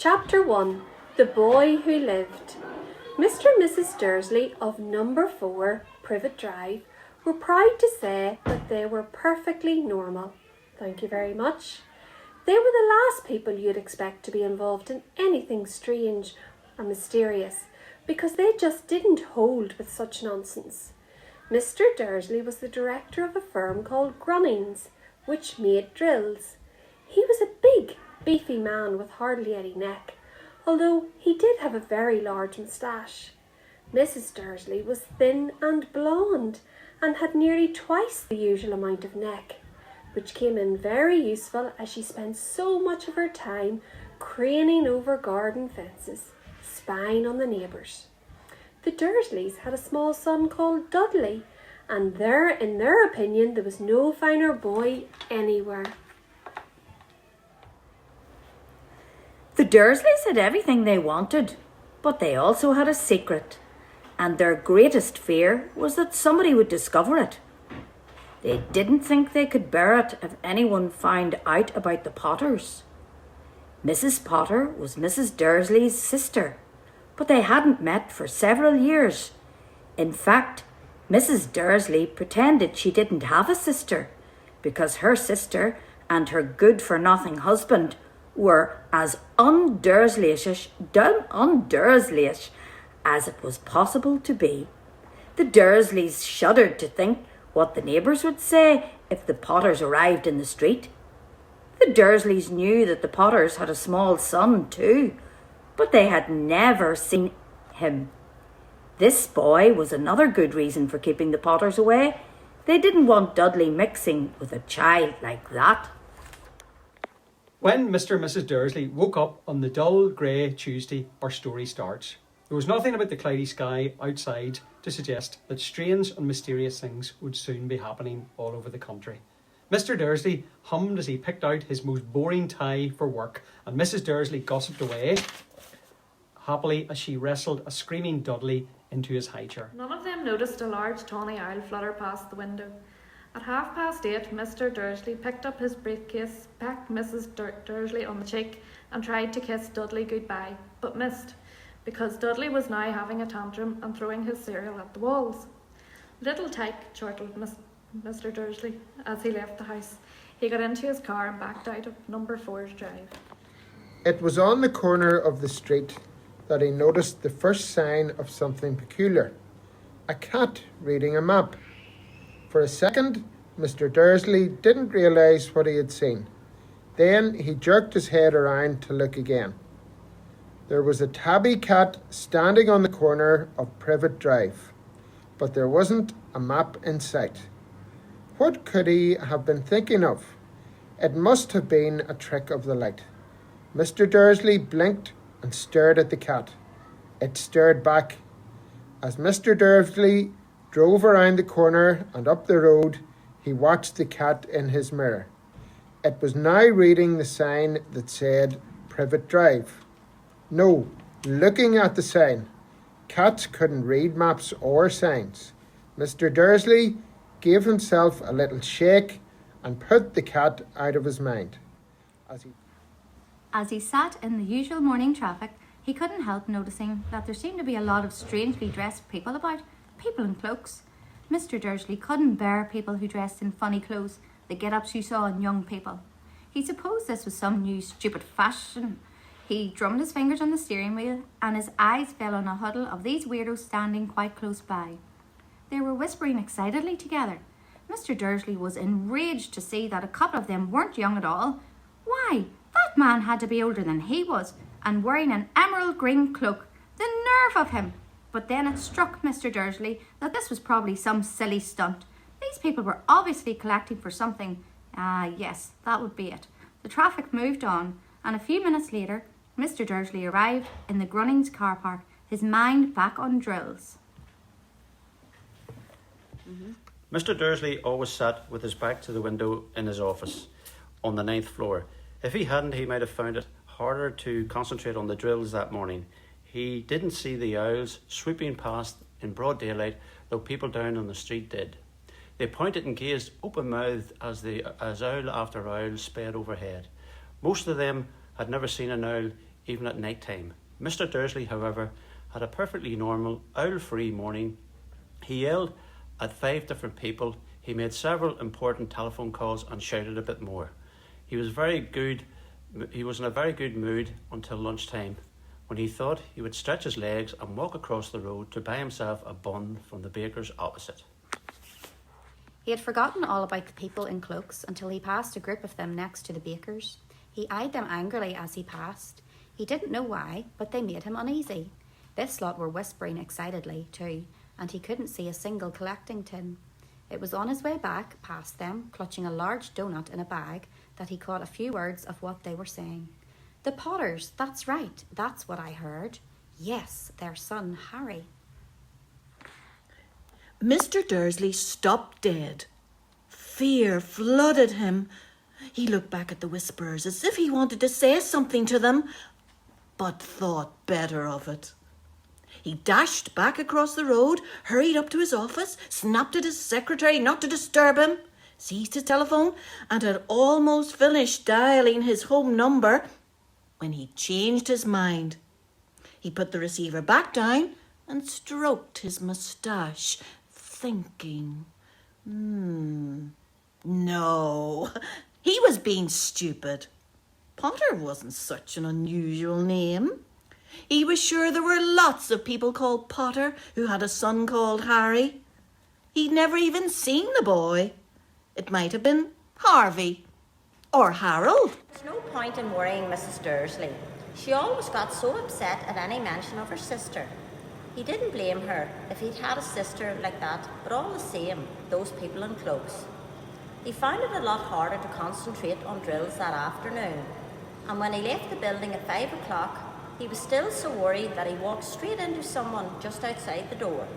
Chapter 1. The Boy Who Lived. Mr. and Mrs. Dursley of number 4, Privet Drive, were proud to say that they were perfectly normal. Thank you very much. They were the last people you'd expect to be involved in anything strange or mysterious, because they just didn't hold with such nonsense. Mr. Dursley was the director of a firm called Grunnings, which made drills. He was a big, beefy man with hardly any neck, although he did have a very large moustache. Mrs. Dursley was thin and blonde, and had nearly twice the usual amount of neck, which came in very useful as she spent so much of her time craning over garden fences, spying on the neighbours. The Dursleys had a small son called Dudley, and in their opinion, there was no finer boy anywhere. The Dursleys had everything they wanted, but they also had a secret, and their greatest fear was that somebody would discover it. They didn't think they could bear it if anyone found out about the Potters. Mrs. Potter was Mrs. Dursley's sister, but they hadn't met for several years. In fact, Mrs. Dursley pretended she didn't have a sister, because her sister and her good-for-nothing husband were as un-Dursleyish as it was possible to be. The Dursleys shuddered to think what the neighbours would say if the Potters arrived in the street. The Dursleys knew that the Potters had a small son too, but they had never seen him. This boy was another good reason for keeping the Potters away. They didn't want Dudley mixing with a child like that. When Mr. and Mrs. Dursley woke up on the dull grey Tuesday, our story starts. There was nothing about the cloudy sky outside to suggest that strange and mysterious things would soon be happening all over the country. Mr. Dursley hummed as he picked out his most boring tie for work, and Mrs. Dursley gossiped away happily as she wrestled a screaming Dudley into his high chair. None of them noticed a large tawny owl flutter past the window. At 8:30, Mr. Dursley picked up his briefcase, pecked Mrs. Dursley on the cheek, and tried to kiss Dudley goodbye, but missed, because Dudley was now having a tantrum and throwing his cereal at the walls. "Little tyke," chortled Mr. Dursley as he left the house. He got into his car and backed out of number 4's drive. It was on the corner of the street that he noticed the first sign of something peculiar. A cat reading a map. For a second, Mr. Dursley didn't realise what he had seen. Then he jerked his head around to look again. There was a tabby cat standing on the corner of Privet Drive, but there wasn't a map in sight. What could he have been thinking of? It must have been a trick of the light. Mr. Dursley blinked and stared at the cat. It stared back. As Mr. Dursley drove around the corner and up the road, he watched the cat in his mirror. It was now reading the sign that said Privet Drive. No, looking at the sign. Cats couldn't read maps or signs. Mr. Dursley gave himself a little shake and put the cat out of his mind. As he sat in the usual morning traffic, he couldn't help noticing that there seemed to be a lot of strangely dressed people about, people in cloaks. Mr. Dursley couldn't bear people who dressed in funny clothes, the get-ups you saw in young people. He supposed this was some new stupid fashion. He drummed his fingers on the steering wheel, and his eyes fell on a huddle of these weirdos standing quite close by. They were whispering excitedly together. Mr. Dursley was enraged to see that a couple of them weren't young at all. Why, that man had to be older than he was, and wearing an emerald green cloak. The nerve of him! But then it struck Mr. Dursley that this was probably some silly stunt. These people were obviously collecting for something. Yes, that would be it. The traffic moved on, and a few minutes later, Mr. Dursley arrived in the Grunnings car park, his mind back on drills. Mr. Dursley always sat with his back to the window in his office on the 9th floor. If he hadn't, he might have found it harder to concentrate on the drills that morning. He didn't see the owls sweeping past in broad daylight, though people down on the street did. They pointed and gazed open-mouthed as owl after owl sped overhead. Most of them had never seen an owl even at night time. Mr. Dursley, however, had a perfectly normal, owl-free morning. He yelled at 5 different people. He made several important telephone calls and shouted a bit more. He was in a very good mood until lunchtime, when he thought he would stretch his legs and walk across the road to buy himself a bun from the baker's opposite. He had forgotten all about the people in cloaks until he passed a group of them next to the baker's. He eyed them angrily as he passed. He didn't know why, but they made him uneasy. This lot were whispering excitedly too, and he couldn't see a single collecting tin. It was on his way back past them, clutching a large doughnut in a bag, that he caught a few words of what they were saying. The Potters, that's right, that's what I heard. Yes, their son Harry. Mr. Dursley stopped dead. Fear flooded him. He looked back at the whisperers as if he wanted to say something to them, but thought better of it. He dashed back across the road, hurried up to his office, snapped at his secretary not to disturb him, seized his telephone, and had almost finished dialing his home number when he changed his mind. He put the receiver back down and stroked his moustache, thinking, no, he was being stupid. Potter wasn't such an unusual name. He was sure there were lots of people called Potter who had a son called Harry. He'd never even seen the boy. It might have been Harvey or Harold. There's no point in worrying Mrs. Dursley. She always got so upset at any mention of her sister. He didn't blame her if he'd had a sister like that, but all the same, those people in cloaks. He found it a lot harder to concentrate on drills that afternoon, and when he left the building at 5 o'clock, he was still so worried that he walked straight into someone just outside the door.